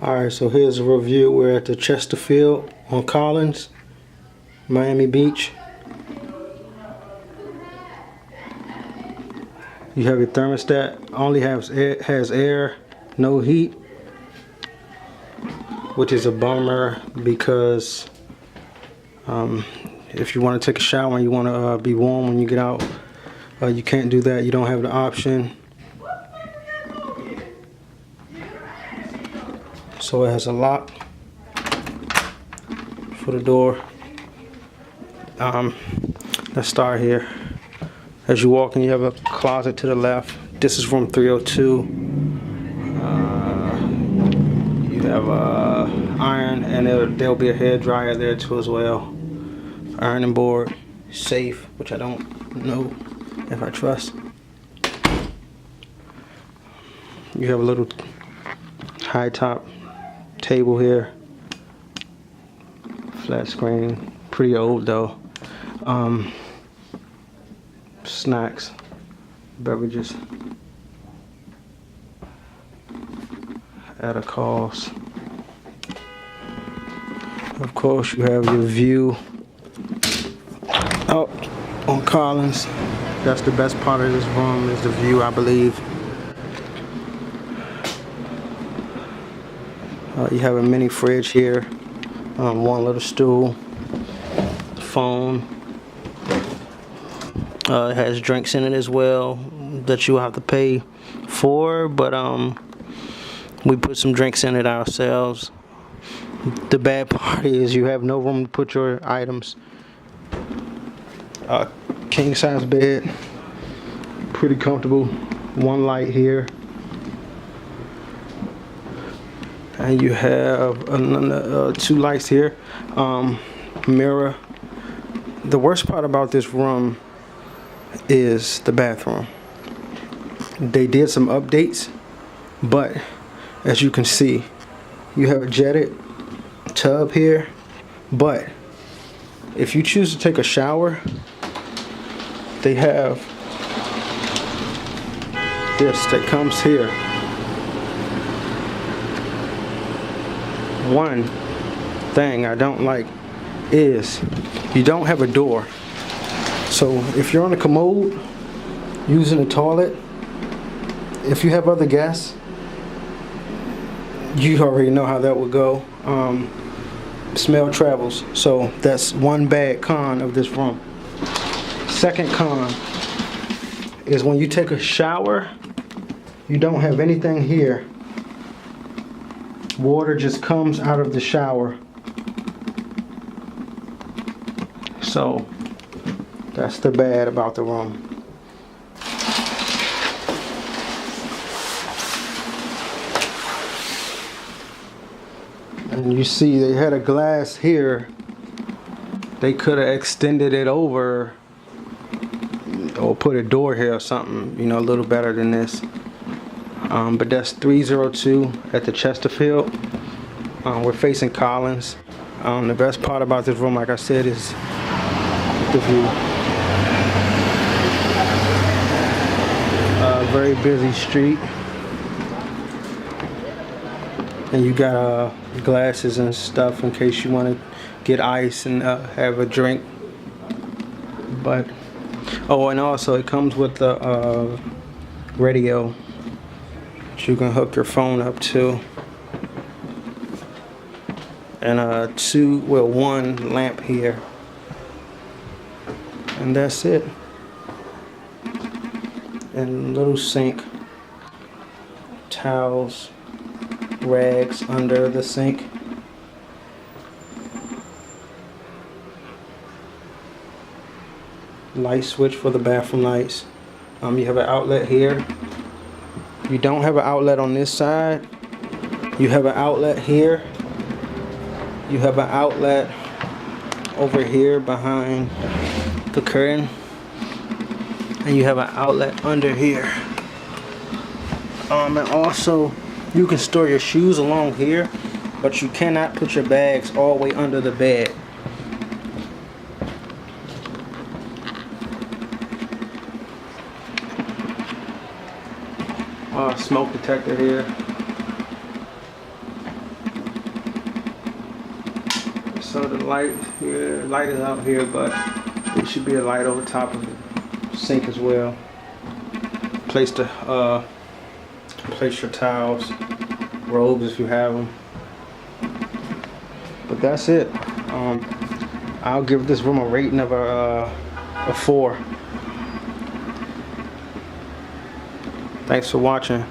Alright, so here's a review. We're at the Chesterfield on Collins, Miami Beach. You have your thermostat, only has air, no heat, which is a bummer because if you want to take a shower and you want to be warm when you get out, you can't do that. You don't have the option. So it has a lock for the door. Let's start here. As you walk in, you have a closet to the left. This is room 302. You have a iron, and there'll be a hair dryer there too as well. Ironing board, safe, which I don't know if I trust. You have a little high top table here. Flat screen, pretty old though. Snacks, beverages at a cost. Of course, you have your view out on Collins. That's the best part of this room, is the view, I believe. You have a mini fridge here, one little stool, phone. It has drinks in it as well that you have to pay for, but we put some drinks in it ourselves. The bad part is you have no room to put your items. King size bed, pretty comfortable. One light here, and you have another, two lights here. Mirror. The worst part about this room is the bathroom. They did some updates, but as you can see, you have a jetted tub here, but if you choose to take a shower, they have this that comes here. One thing I don't like is you don't have a door. So if you're on a commode using a toilet, if you have other guests, you already know how that would go. Smell travels. So that's one bad con of this room. Second con is when you take a shower, you don't have anything here. Water just comes out of the shower. So that's the bad about the room. And you see they had a glass here. They could have extended it over or put a door here or something, you know, a little better than this. But that's 302 at the Chesterfield. We're facing Collins. The best part about this room, like I said, is the view. Very busy street, and you got glasses and stuff in case you want to get ice and have a drink. But oh, and also it comes with the radio that you can hook your phone up to, and one lamp here, and that's it. And little sink, towels, rags under the sink. Light switch for the bathroom lights. You have an outlet here. You don't have an outlet on this side. You have an outlet here. You have an outlet over here behind the curtain. And you have an outlet under here. And also you can store your shoes along here, but you cannot put your bags all the way under the bed. Smoke detector here. light here. Light is out here, but there should be a light over top of the sink as well. Place your towels, robes if you have them. But that's it. I'll give this room a rating of a 4. Thanks for watching.